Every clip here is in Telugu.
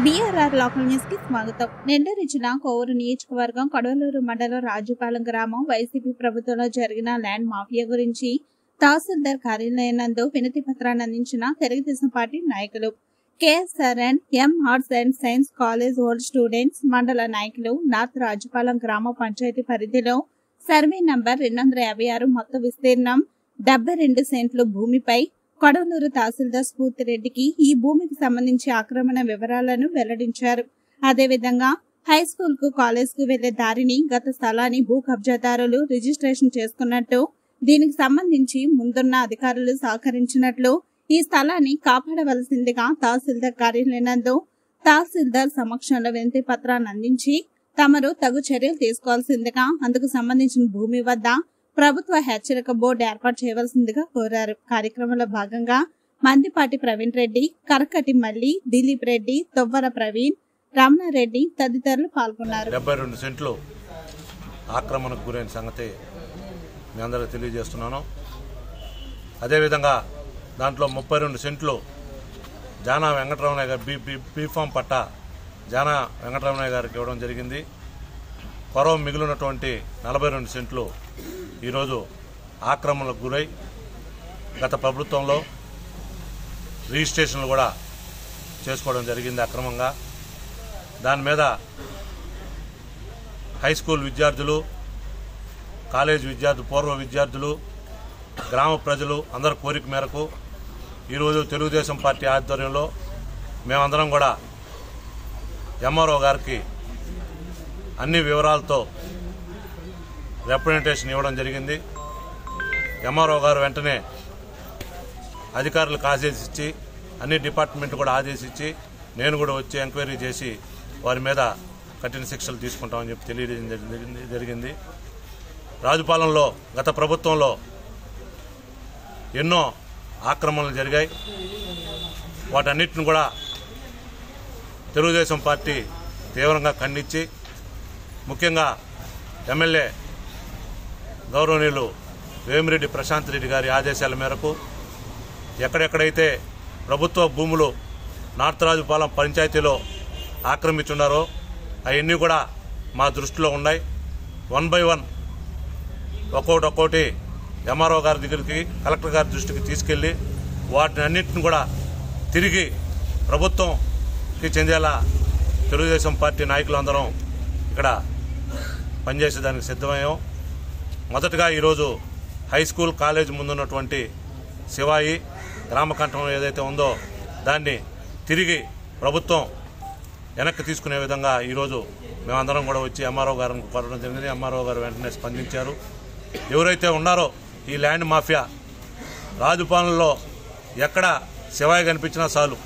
బీఆర్ఆర్ లోకల్ న్యూస్ కి స్వాగతం. నెల్లూరు జిల్లా కోవూరు నియోజకవర్గం కొడవలూరు మండలం రాజుపాలెం గ్రామం వైసీపీ ప్రభుత్వంలో జరిగిన ల్యాండ్ మాఫియా గురించి తహసీల్దార్ కార్యాలయం నందు వినతి పత్రాన్ని అందించిన తెలుగుదేశం పార్టీ నాయకులు, KSRN M arts and science college old students మండల నాయకులు, నార్త్ రాజుపాలెం గ్రామ పంచాయతీ పరిధిలో సర్వే నంబర్ 256 మొత్తం విస్తీర్ణం 72 సెంట్లు భూమిపై కొడవలూరు తహసీల్దార్ స్ఫూర్తిరెడ్డికి ఈ భూమికి సంబంధించి ఆక్రమణ వివరాలను వెల్లడించారు. అదేవిధంగా హై స్కూల్ కు కాలేజ్ కు వెళ్లే దారిని గత స్థలాన్ని భూ కబ్జాదారులు రిజిస్ట్రేషన్ చేసుకున్నట్టు, దీనికి సంబంధించి ముందున్న అధికారులు సహకరించినట్లు, ఈ స్థలాన్ని కాపాడవలసిందిగా తహసీల్దార్ కార్యాలయం నందు తహసీల్దార్ సమక్షంలో వినతి పత్రాన్ని అందించి తమరు తగు చర్యలు తీసుకోవాల్సిందిగా, అందుకు సంబంధించిన భూమి వద్ద ప్రభుత్వ హెచ్చరిక బోర్డు ఏర్పాటు చేయవలసిందిగా కోరారు. కార్యక్రమంలో భాగంగా మందిపాటి ప్రవీణ్ రెడ్డి, కరకటి మల్లి, దిలీప్ రెడ్డి, తొవ్వర ప్రవీణ్, రమణారెడ్డి తదితరులు పాల్గొన్నారు. 72 సెంట్లు ఆక్రమణకు గురైన సంగతి మీ అందరికీ తెలియజేస్తున్నాను. అదేవిధంగా దాంట్లో 32 సెంట్లు జానా వెంకటరమణయ్య గారు బీఫామ్ పట్టా జానా వెంకటరమణయ్య గారికి ఇవ్వడం జరిగింది. కొరవ మిగిలినటువంటి 42 సెంట్లు ఈరోజు ఆక్రమణలకు గురై గత ప్రభుత్వంలో రిజిస్ట్రేషన్లు కూడా చేసుకోవడం జరిగింది అక్రమంగా. దాని మీద హై స్కూల్ విద్యార్థులు, కాలేజ్ విద్యార్థులు, పూర్వ విద్యార్థులు, గ్రామ ప్రజలు అందరి కోరిక మేరకు ఈరోజు తెలుగుదేశం పార్టీ ఆధ్వర్యంలో మేమందరం కూడా ఎంఆర్ఓ గారికి అన్ని వివరాలతో రిప్రజెంటేషన్ ఇవ్వడం జరిగింది. ఎంఆర్ఓ గారు వెంటనే అధికారులకు ఆదేశించి, అన్ని డిపార్ట్మెంట్ కూడా ఆదేశించి, నేను కూడా వచ్చి ఎంక్వైరీ చేసి వారి మీద కఠిన శిక్షలు తీసుకుంటామని చెప్పి తెలియజేయడం జరిగింది. రాజుపాలెంలో గత ప్రభుత్వంలో ఎన్నో ఆక్రమణలు జరిగాయి. వాటన్నిటిని కూడా తెలుగుదేశం పార్టీ తీవ్రంగా ఖండించి, ముఖ్యంగా ఎమ్మెల్యే గౌరవనీయులు వేమిరెడ్డి ప్రశాంత్ రెడ్డి గారి ఆదేశాల మేరకు ఎక్కడెక్కడైతే ప్రభుత్వ భూములు నార్త్ రాజుపాలెం పంచాయతీలో ఆక్రమించున్నారో అవన్నీ కూడా మా దృష్టిలో ఉన్నాయి. 1 by 1 ఒక్కొక్కటి ఎంఆర్ఓ గారి దగ్గరికి, కలెక్టర్ గారి దృష్టికి తీసుకెళ్లి వాటిని అన్నింటిని కూడా తిరిగి ప్రభుత్వంకి చెందేలా తెలుగుదేశం పార్టీ నాయకులందరం ఇక్కడ పనిచేసేదానికి సిద్ధమయ్యాం. మొదటగా ఈరోజు హై స్కూల్ కాలేజ్ ముందున్నటువంటి శివాయి గ్రామకంఠం ఏదైతే ఉందో దాన్ని తిరిగి ప్రభుత్వం వెనక్కి తీసుకునే విధంగా ఈరోజు మేమందరం కూడా వచ్చి ఎంఆర్ఓ గారిని కోరడం జరిగింది. ఎంఆర్ఓ గారు వెంటనే స్పందించారు. ఎవరైతే ఉన్నారో ఈ ల్యాండ్ మాఫియా రాజుపాలెంలో ఎక్కడ శివాయి కనిపించినా చాలు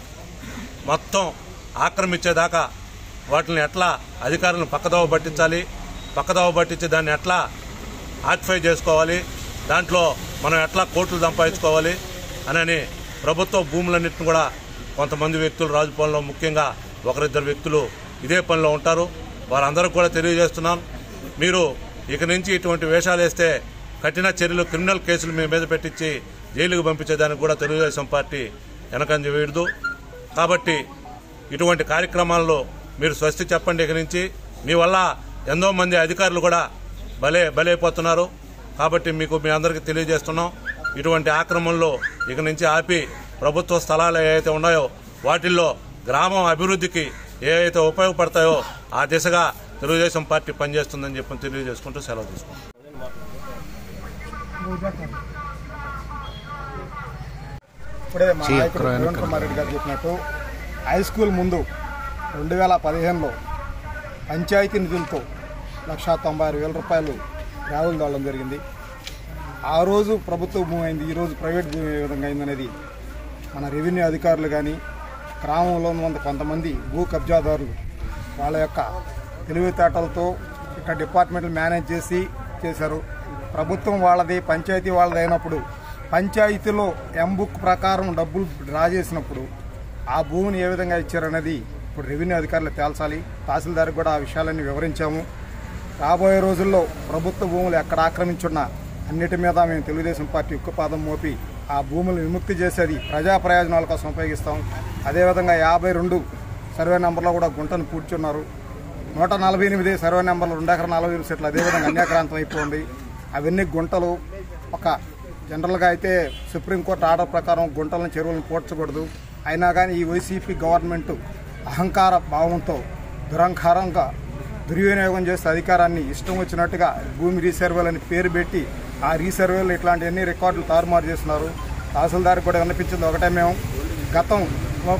మొత్తం ఆక్రమించేదాకా వాటిని ఎట్లా అధికారులను పక్కదోవ పట్టించి దాన్ని ఎట్లా ఆక్యుపై చేసుకోవాలి, దాంట్లో మనం ఎట్లా కోట్లు సంపాదించుకోవాలి అని ప్రభుత్వ భూములన్నింటిని కూడా కొంతమంది వ్యక్తులు రాజుపాలెంలో ముఖ్యంగా ఒకరిద్దరు వ్యక్తులు ఇదే పనిలో ఉంటారు. వారందరూ కూడా తెలియజేస్తున్నాం, మీరు ఇక నుంచి ఇటువంటి వేషాలు వేస్తే కఠిన చర్యలు, క్రిమినల్ కేసులు మీ మీద పెట్టించి జైలుకు పంపించేదానికి కూడా తెలుగుదేశం పార్టీ వెనకంజ వేయదు. కాబట్టి ఇటువంటి కార్యక్రమాల్లో మీరు స్వస్తి చెప్పండి. ఇక నుంచి మీ వల్ల ఎంతో మంది అధికారులు కూడా బలైపోతున్నారు. కాబట్టి మీ అందరికీ తెలియజేస్తున్నాం, ఇటువంటి ఆక్రమణలో ఇక నుంచి ఆపి ప్రభుత్వ స్థలాలు ఏవైతే ఉన్నాయో వాటిల్లో గ్రామం అభివృద్ధికి ఏవైతే ఉపయోగపడతాయో ఆ దిశగా తెలుగుదేశం పార్టీ పనిచేస్తుందని చెప్పి తెలియజేసుకుంటూ సెలవు తీసుకుంటాం. ఇప్పుడే మా నాయకుడు కిరణ్ కుమార్ రెడ్డి గారు చెప్పినట్టు హై స్కూల్ ముందు 2015లో పంచాయతీ నిధులతో 1,96,000 రూపాయలు గ్రావెల్ తోలడం జరిగింది. ఆ రోజు ప్రభుత్వ భూమి అయింది, ఈరోజు ప్రైవేట్ భూమి ఏ విధంగా అయిందనేది మన రెవెన్యూ అధికారులు కానీ గ్రామంలో ఉన్న కొంతమంది భూ కబ్జాదారులు వాళ్ళ యొక్క తెలివితేటలతో ఇక్కడ డిపార్ట్మెంట్లు మేనేజ్ చేశారు. ప్రభుత్వం వాళ్ళది, పంచాయతీ వాళ్ళది అయినప్పుడు పంచాయతీలో ఎంబుక్ ప్రకారం డబ్బులు డ్రా చేసినప్పుడు ఆ భూమిని ఏ విధంగా ఇచ్చారనేది ఇప్పుడు రెవెన్యూ అధికారులు తేల్చాలి. తహసీల్దార్కి కూడా ఆ విషయాలన్నీ వివరించాము. రాబోయే రోజుల్లో ప్రభుత్వ భూములు ఎక్కడ ఆక్రమించున్నా అన్నిటి మీద మేము తెలుగుదేశం పార్టీ ఉక్కుపాదం మోపి ఆ భూములు విముక్తి చేసేది ప్రజా ప్రయోజనాల కోసం ఉపయోగిస్తాం. అదేవిధంగా 52 సర్వే నెంబర్లో కూడా గుంటను పూడ్చున్నారు. 148 సర్వే నెంబర్లు 2 ఎకరాల 40 సెట్లు అదేవిధంగా అన్యాక్రాంతం అయిపోయింది. అవన్నీ గుంటలు ఒక జనరల్గా అయితే సుప్రీంకోర్టు ఆర్డర్ ప్రకారం గుంటలను చెరువులను పూడ్చకూడదు. అయినా కానీ ఈ వైసీపీ గవర్నమెంట్ అహంకార భావంతో దురహంకారంగా దుర్వినియోగం చేస్తే అధికారాన్ని ఇష్టం వచ్చినట్టుగా భూమి రీసర్వేలని పేరు పెట్టి ఆ రీసర్వేలు ఇట్లాంటి ఎన్ని రికార్డులు తారుమారు చేస్తున్నారు. తహసీల్దార్ కూడా వినిపించింది ఒకటే, మేము గతం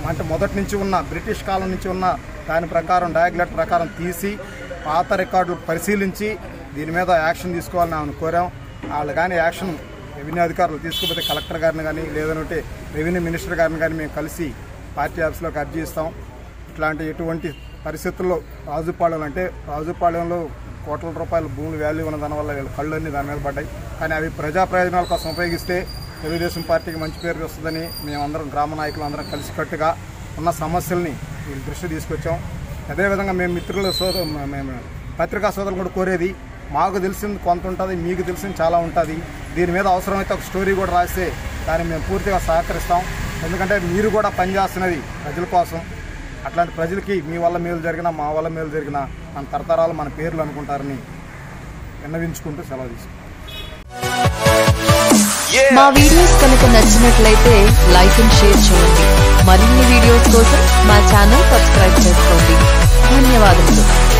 అంటే మొదటి నుంచి ఉన్న బ్రిటిష్ కాలం నుంచి ఉన్న దాని ప్రకారం డయాగ్లెట్ ప్రకారం తీసి పాత రికార్డులు పరిశీలించి దీని మీద యాక్షన్ తీసుకోవాలని ఆమెను కోరాం. వాళ్ళు కానీ యాక్షన్ రెవెన్యూ అధికారులు తీసుకోకపోతే కలెక్టర్ గారిని కానీ లేదంటే రెవెన్యూ మినిస్టర్ గారిని కానీ మేము కలిసి పార్టీ ఆఫీస్లోకి అర్జీ ఇస్తాం. ఇట్లాంటి ఎటువంటి పరిస్థితుల్లో రాజుపాళ్యంలో కోట్ల రూపాయల భూములు వాల్యూ ఉన్న దానివల్ల వీళ్ళ కళ్ళన్నీ దాని మీద పడ్డాయి. కానీ అవి ప్రజా ప్రయోజనాల కోసం ఉపయోగిస్తే తెలుగుదేశం పార్టీకి మంచి పేరు వస్తుందని మేమందరం గ్రామ నాయకులు అందరం కలిసికట్టుగా ఉన్న సమస్యల్ని వీళ్ళ దృష్టి తీసుకొచ్చాం. అదేవిధంగా మేము మేము పత్రికా సోదరులు కూడా కోరేది, మాకు తెలిసింది కొంత ఉంటుంది, మీకు తెలిసింది చాలా ఉంటుంది. దీని మీద అవసరమైతే ఒక స్టోరీ కూడా రాస్తే దాన్ని మేము పూర్తిగా సహకరిస్తాం. ఎందుకంటే మీరు కూడా పనిచేస్తున్నది ప్రజల కోసం. అట్లాంటి ప్రజలకి మీ వల్ల మేలు జరిగినా మా వల్ల మేలు జరిగినా మన తరతరాలు మన పేర్లు అనుకుంటారని విన్నవించుకుంటూ సెలవు తీసుకుంటాం. మా వీడియోస్ కనుక నచ్చినట్లయితే లైక్ అండ్ షేర్ చేయండి. మరిన్ని వీడియోస్ కోసం మా ఛానల్ సబ్స్క్రైబ్ చేసుకోండి. ధన్యవాదాలు.